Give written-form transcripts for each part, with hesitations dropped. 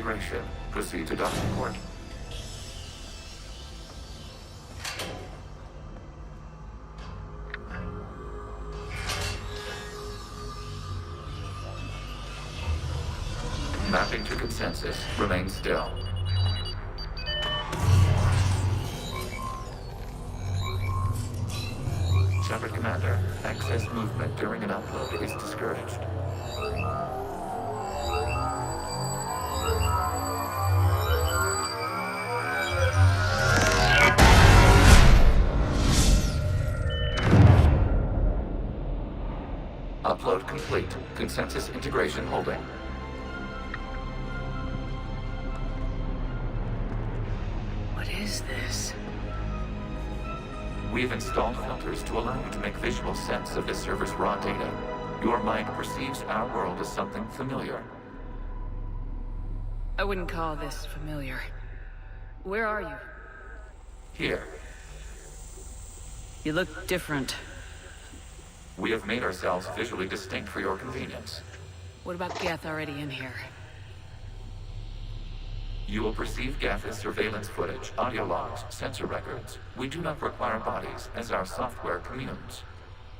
integration. Proceed to docking port. Mapping to consensus. Remain still. Shepard Commander, access movement during an upload is discouraged. Upload complete. Consensus integration holding. What is this? We've installed filters to allow you to make visual sense of this server's raw data. Your mind perceives our world as something familiar. I wouldn't call this familiar. Where are you? Here, You look different. we have made ourselves visually distinct for your convenience. What about Geth already in here? You will perceive Geth as surveillance footage, audio logs, sensor records. We do not require bodies, as our software communes.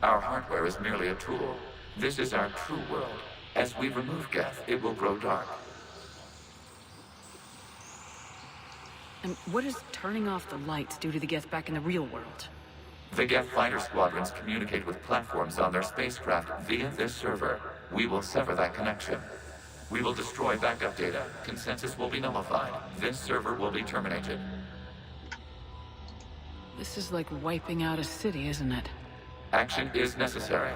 Our hardware is merely a tool. This is our true world. As we remove Geth, it will grow dark. And what does turning off the lights do to the Geth back in the real world? The Geth fighter squadrons communicate with platforms on their spacecraft via this server. We will sever that connection. We will destroy backup data. Consensus will be nullified. This server will be terminated. This is like wiping out a city, isn't it? Action is necessary.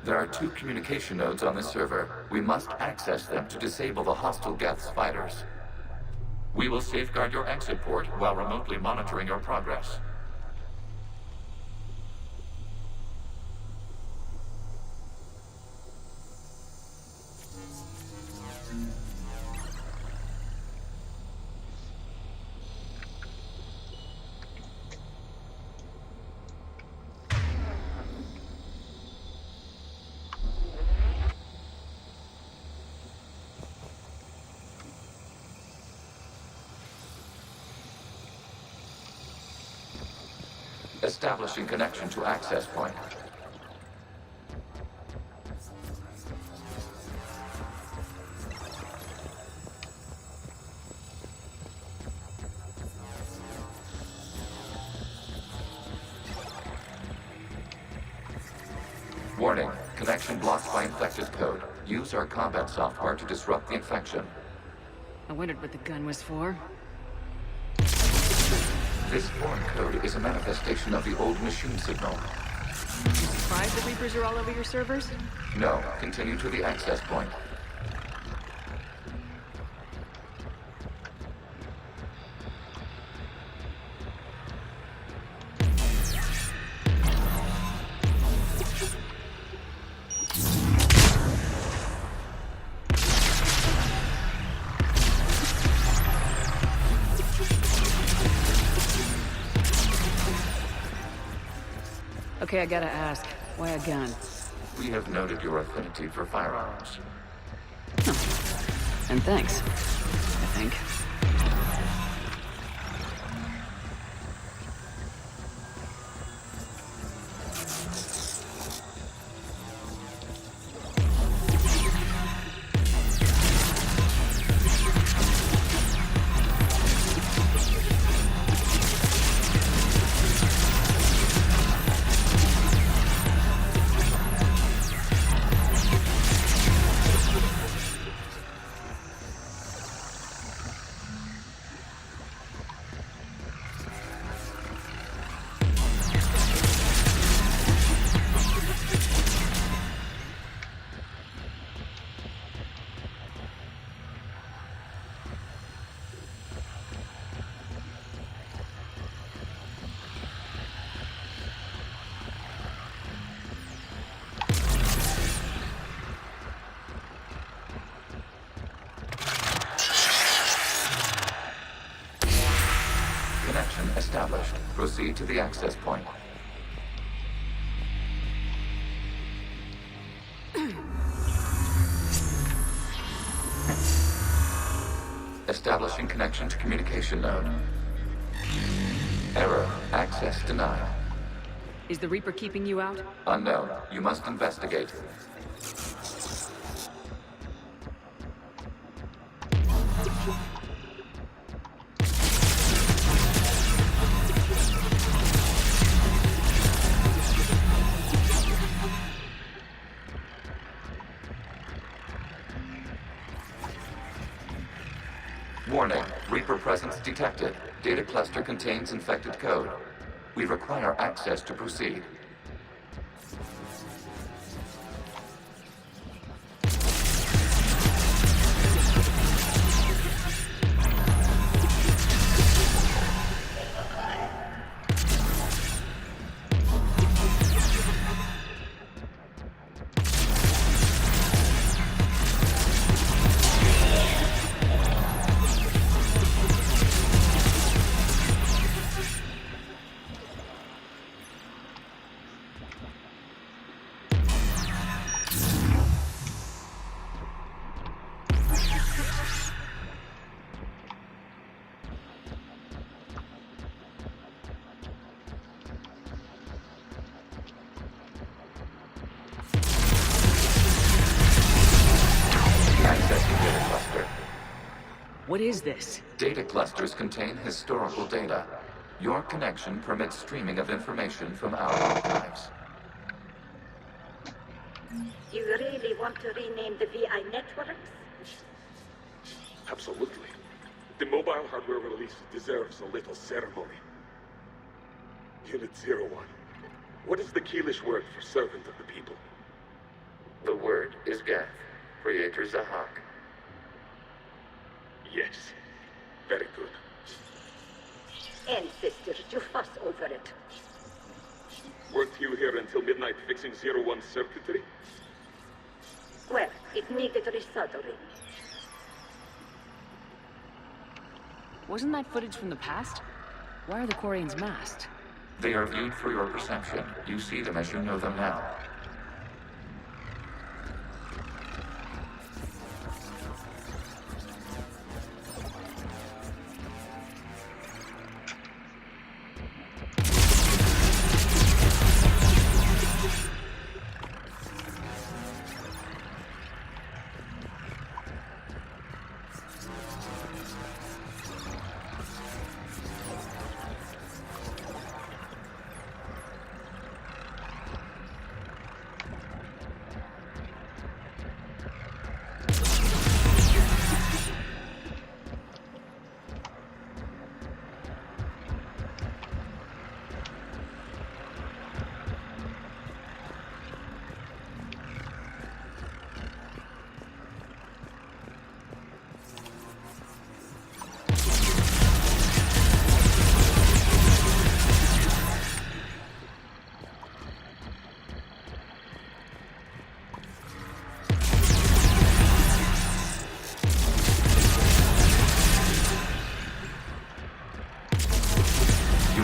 There are 2 communication nodes on this server. We must access them to disable the hostile Geth's fighters. We will safeguard your exit port while remotely monitoring your progress. Establishing connection to access point. Warning, connection blocked by infected code. Use our combat software to disrupt the infection. I wondered what the gun was for. This foreign code is a manifestation of the old machine signal. You surprised the Reapers are all over your servers? No, continue to the access point. Okay, I gotta ask. Why a gun? We have noted your affinity for firearms. And thanks, I think. Established. Proceed to the access point. Establishing connection to communication node. Error. Access denied. Is the Reaper keeping you out? Unknown. You must investigate. Warning. Reaper presence detected. Data cluster contains infected code. We require access to proceed. What is this? Data clusters contain historical data. Your connection permits streaming of information from our archives. You really want to rename the VI networks? Absolutely. The mobile hardware release deserves a little ceremony. Unit 01. What is the Keelish word for servant of the people? The word is Geth. Creator Zahak. Yes. Very good. Ancestors, you fuss over it. Weren't you here until midnight fixing 01's circuitry? Well, it needed resoldering. Wasn't that footage from the past? Why are the Quarians masked? They are viewed for your perception. You see them as you know them now.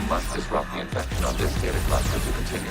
Must disrupt the infection on this data cluster to continue.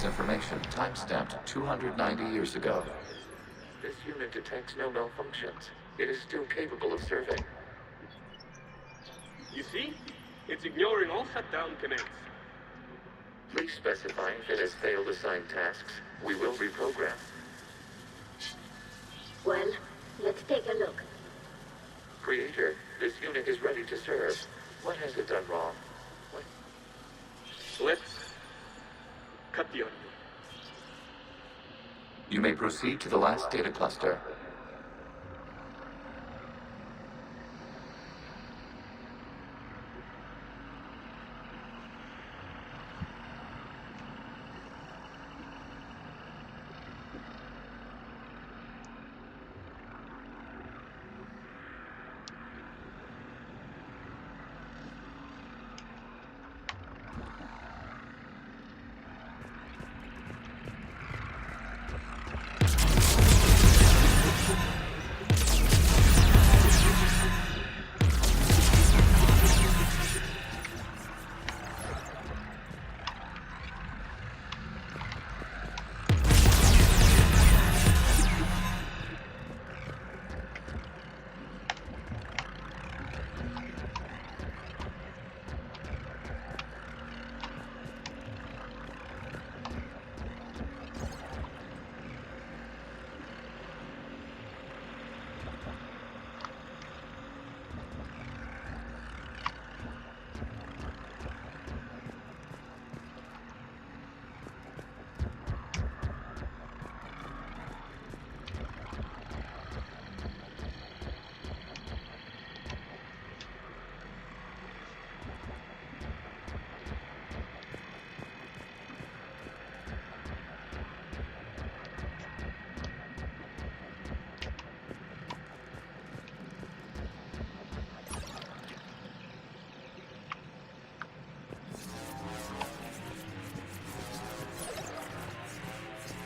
Information time-stamped 290 years ago. This unit detects no malfunctions. It is still capable of serving. You see? It's ignoring all shutdown commands. Please specify if it has failed assigned tasks. We will reprogram. Well, let's take a look. Creator, this unit is ready to serve. What has it done wrong? Let's cut the onion. You may proceed to the last data cluster.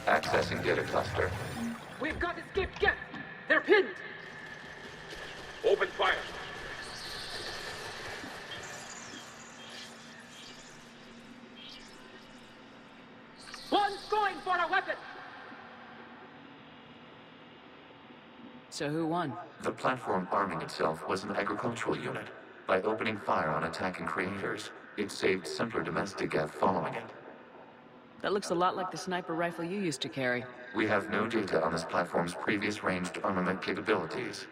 Accessing data cluster. We've got escaped Geth! They're pinned! Open fire. One's going for a weapon! So who won? The platform arming itself was an agricultural unit. By opening fire on attacking creators, it saved simpler domestic Geth following it. That looks a lot like the sniper rifle you used to carry. We have no data on this platform's previous ranged armament capabilities.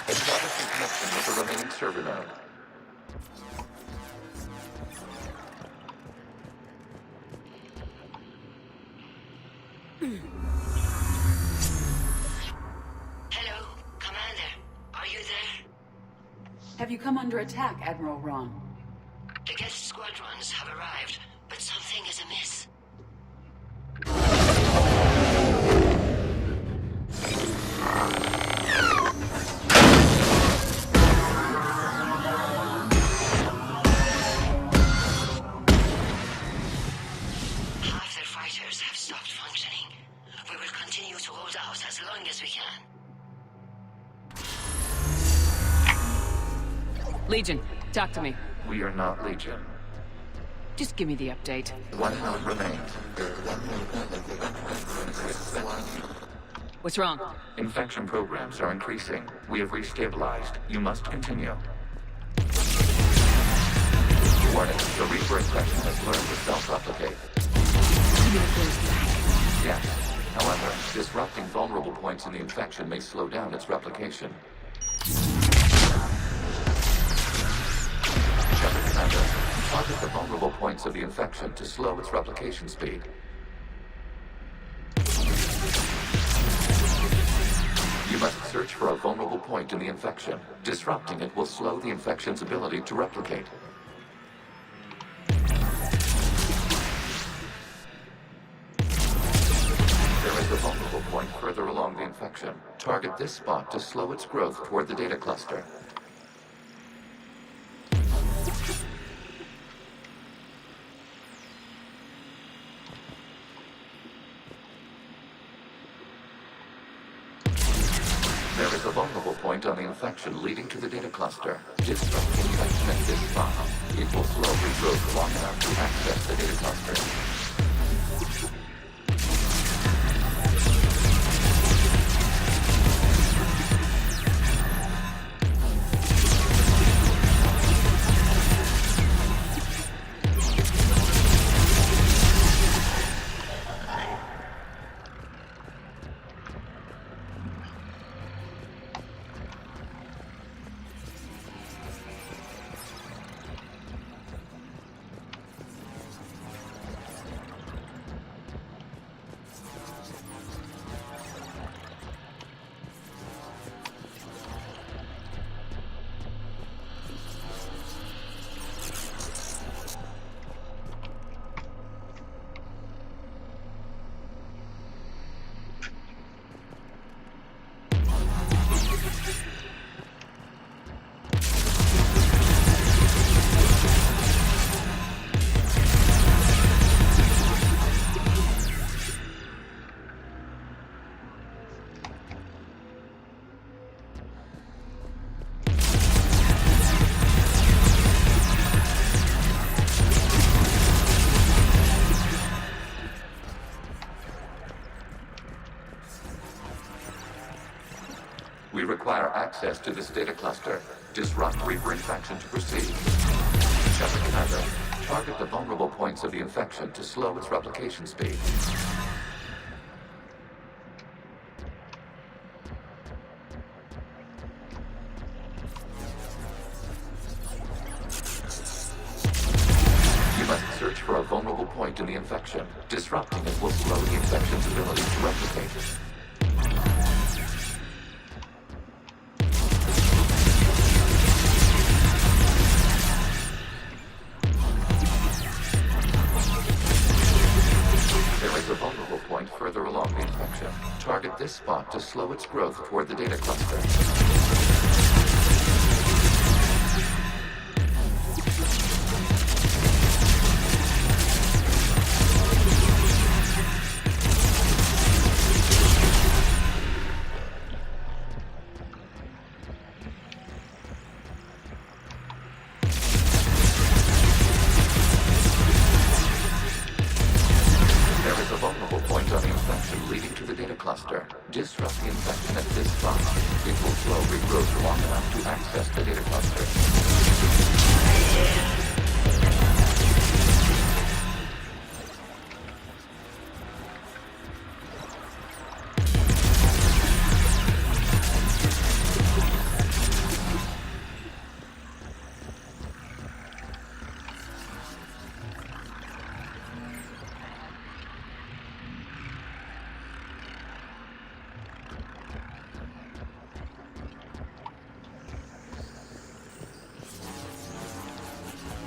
Establishing connection with the remaining server node. Hello, Commander. Are you there? Have you come under attack, Admiral Ron? The Geth squadrons have arrived, but something is amiss. Half their fighters have stopped functioning. We will continue to hold out as long as we can. Legion, talk to me. We are not Legion. Just give me the update. One node remains. What's wrong? Infection programs are increasing. We have restabilized. You must continue. Warning, the Reaper infection has learned to self-replicate. Yes. However, disrupting vulnerable points in the infection may slow down its replication. Shepard Commander, target the vulnerable points of the infection to slow its replication speed. You must search for a vulnerable point in the infection. Disrupting it will slow the infection's ability to replicate. There is a vulnerable point further along the infection. Target this spot to slow its growth toward the data cluster. There is a vulnerable point on the infection leading to the data cluster. Disrupt the infection at this spot. It will slowly grow long enough to access the data cluster. We require access to this data cluster. Disrupt Reaper infection to proceed. Check Commander. Target the vulnerable points of the infection to slow its replication speed. You must search for a vulnerable point in the infection. Disrupting it will slow the infection's ability to replicate. Further along the infection. Target this spot to slow its growth toward the data cluster. Disrupt the infection at this spot. It will slow regrowth long enough to access the data cluster.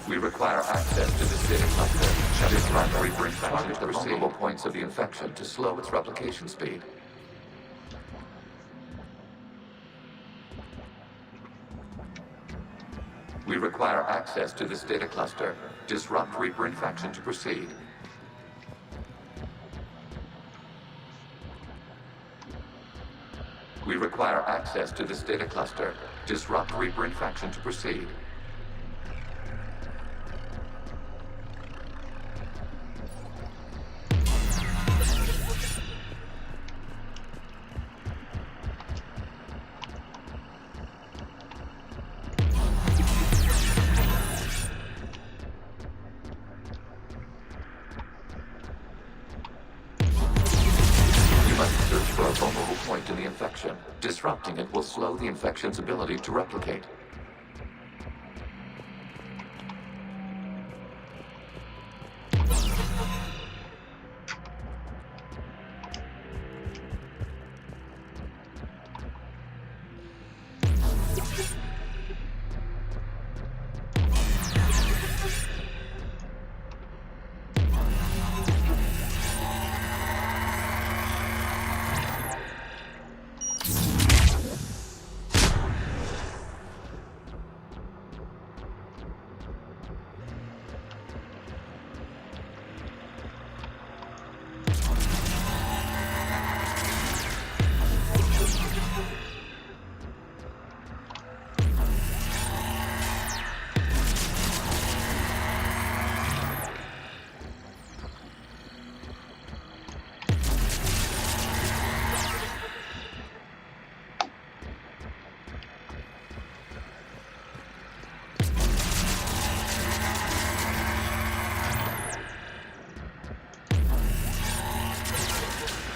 We require access to this data cluster. Disrupt Reaper infection. Target the vulnerable points of the infection to slow its replication speed. We require access to this data cluster. Disrupt Reaper infection to proceed. We require access to this data cluster. Disrupt Reaper infection to proceed. For a vulnerable point in the infection. Disrupting it will slow the infection's ability to replicate.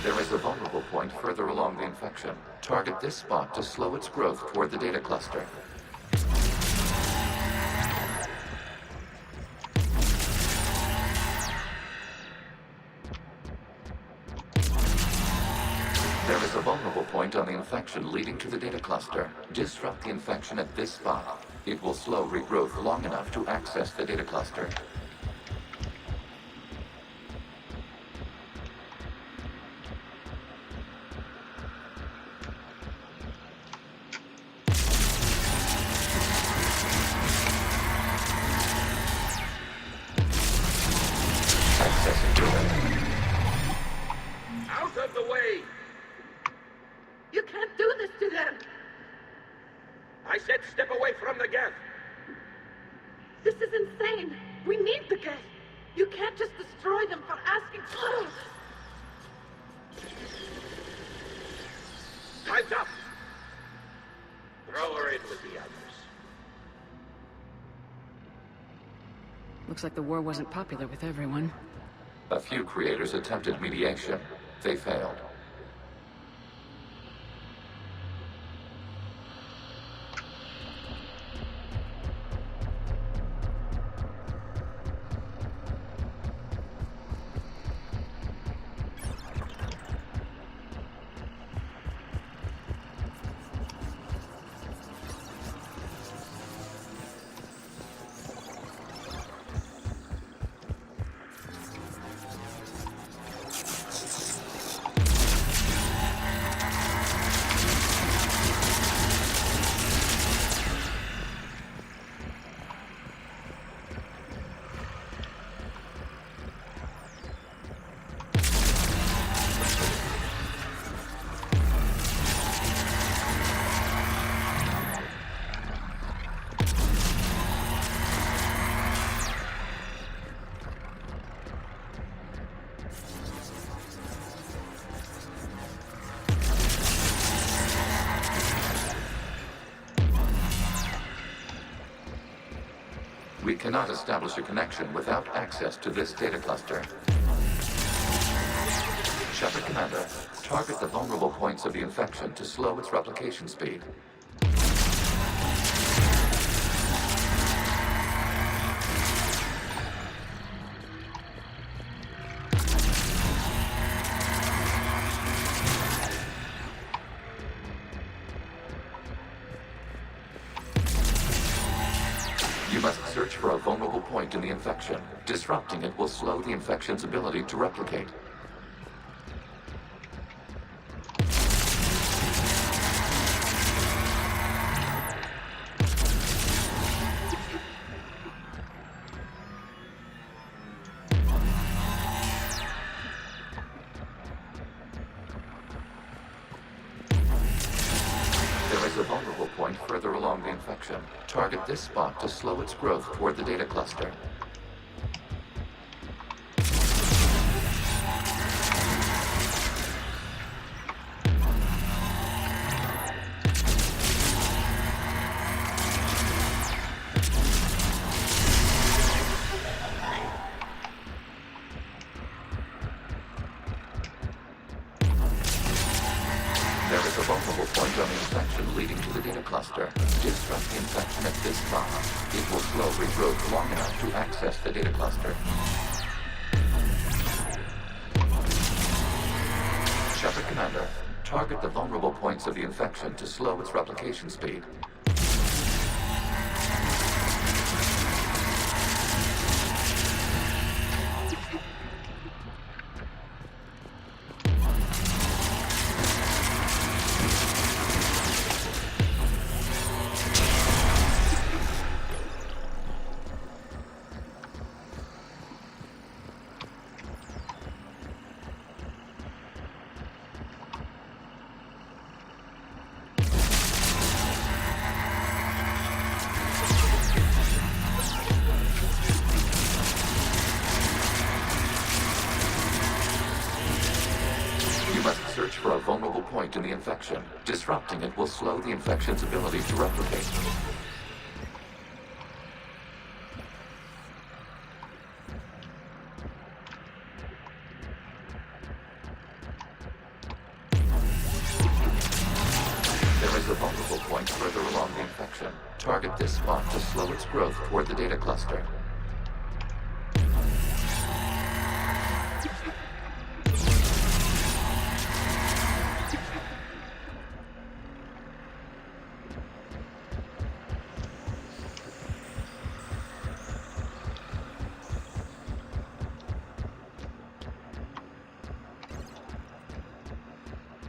There is a vulnerable point further along the infection. Target this spot to slow its growth toward the data cluster. There is a vulnerable point on the infection leading to the data cluster. Disrupt the infection at this spot. It will slow regrowth long enough to access the data cluster. Out of the way! You can't do this to them! I said step away from the Geth! This is insane! We need Looks like the war wasn't popular with everyone. A few creators attempted mediation. They failed. We cannot establish a connection without access to this data cluster. Shepard Commander, target the vulnerable points of the infection to slow its replication speed. You must search for a vulnerable point in the infection. Disrupting it will slow the infection's ability to replicate. There is a vulnerable point further along the infection. Target this spot to slow its growth toward the data cluster. There is a vulnerable point on the infection leading to the data cluster. Disrupt the infection at this spot. It will slow regrowth long enough to access the data cluster. Shepard Commander, target the vulnerable points of the infection to slow its replication speed. Search for a vulnerable point in the infection. Disrupting it will slow the infection's ability to replicate. There is a vulnerable point further along the infection. Target this spot to slow its growth toward the data cluster.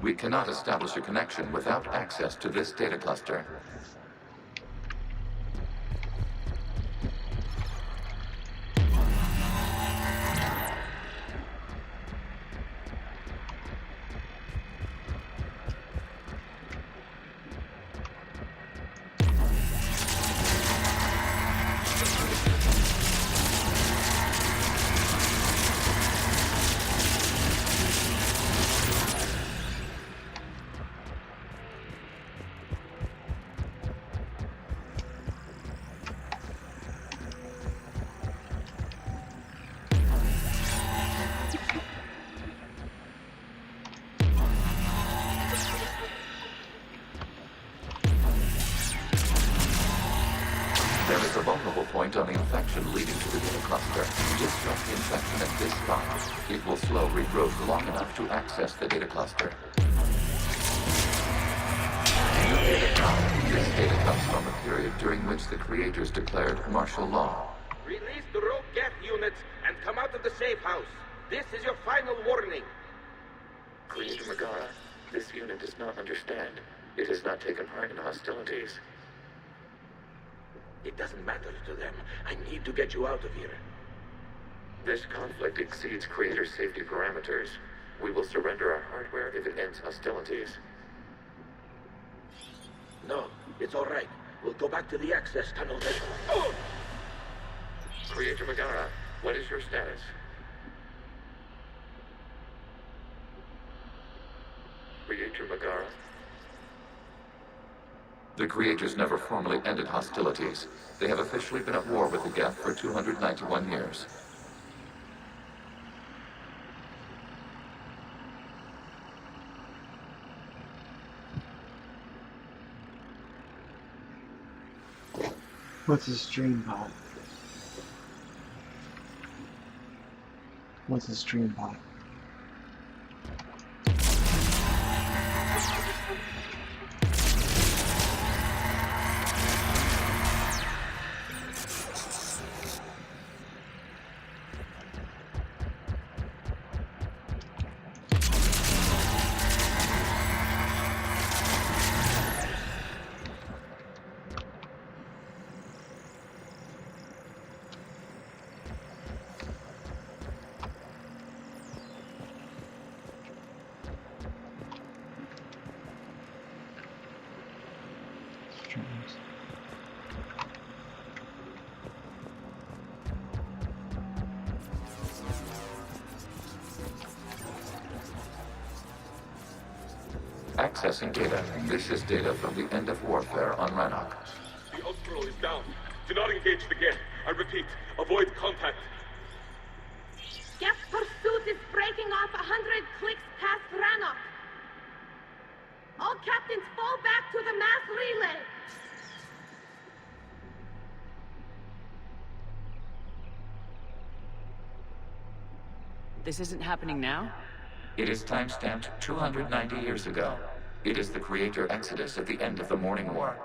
We cannot establish a connection without access to this data cluster. point on the infection leading to the data cluster. Disrupt the infection at this spot. It will slow regrowth long enough to access the data cluster. This data comes from a period during which the creators declared martial law. Release the rogue Geth units and come out of the safe house. This is your final warning. Creator Megara, this unit does not understand. It has not taken part in hostilities. It doesn't matter to them. I need to get you out of here. This conflict exceeds Creator safety parameters. We will surrender our hardware if it ends hostilities. No, it's all right. We'll go back to the access tunnel then. Oh! Creator Megara, what is your status? Creator Megara? The Creators never formally ended hostilities. They have officially been at war with the Geth for 291 years. What's a stream bot? What's a stream bot? Accessing data. This is data from the end of warfare on Rannoch. The outflow is down. Do not engage the Geth. I repeat, avoid contact. Geth pursuit is breaking off 100 clicks past Rannoch. All captains fall back to the mass relay. This isn't happening now? It is timestamped 290 years ago. It is the Creator Exodus at the end of the Morning War.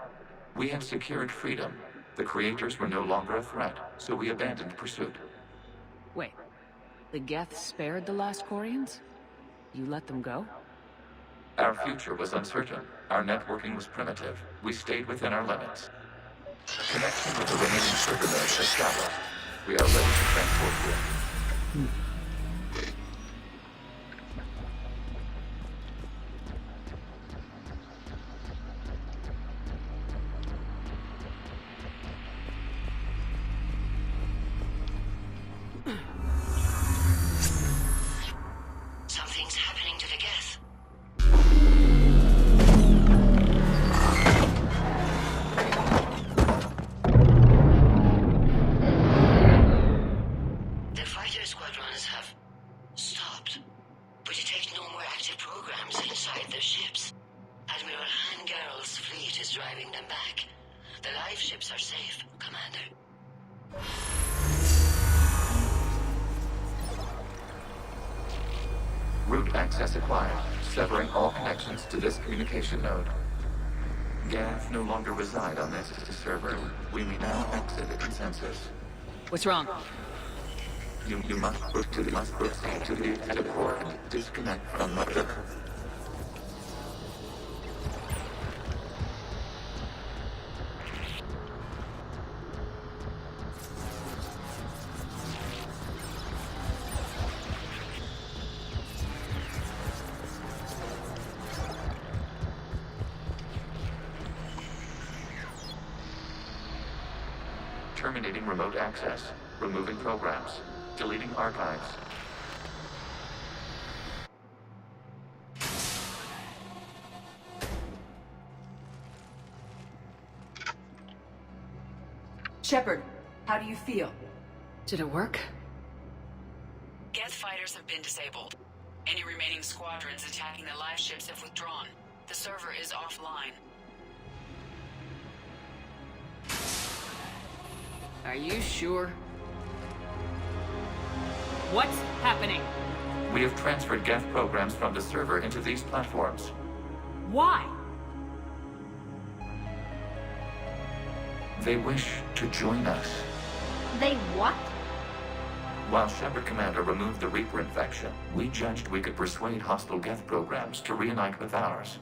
We have secured freedom. The Creators were no longer a threat, so we abandoned pursuit. Wait, the Geth spared the last Quarians? You let them go? Our future was uncertain. Our networking was primitive. We stayed within our limits. Connection with the remaining server nodes established. We are ready to transport you. Something's happening to the Geth. The fighter squadrons have stopped, but detect no more active programs inside their ships. Admiral Han Garrel's fleet is driving them back. The live ships are safe, Commander. Route access acquired, severing all connections to this communication node. Geth no longer reside on this server. We may now exit the consensus. What's wrong? You must proceed to the data core and disconnect from Mother. Terminating remote access. Removing programs. Deleting archives. Shepard, how do you feel? Did it work? Geth fighters have been disabled. Any remaining squadrons attacking the live ships have withdrawn. The server is offline. Are you sure? What's happening? We have transferred Geth programs from the server into these platforms. Why? They wish to join us. They what? While Shepard Commander removed the Reaper infection, we judged we could persuade hostile Geth programs to reunite with ours.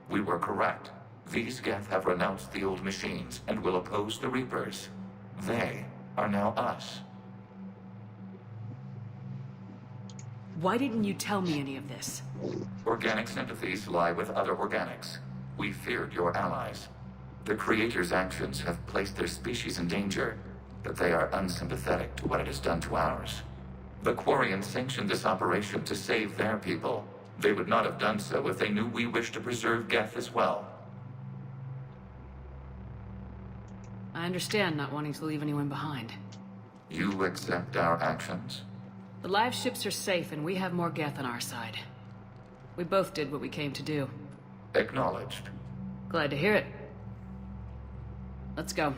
We were correct. These Geth have renounced the old machines and will oppose the Reapers. They are now us. Why didn't you tell me any of this? Organic sympathies lie with other organics. We feared your allies. The Creator's actions have placed their species in danger, but they are unsympathetic to what it has done to ours. The Quarians sanctioned this operation to save their people. They would not have done so if they knew we wished to preserve Geth as well. I understand not wanting to leave anyone behind. You accept our actions? The live ships are safe and we have more Geth on our side. We both did what we came to do. Acknowledged. Glad to hear it. Let's go.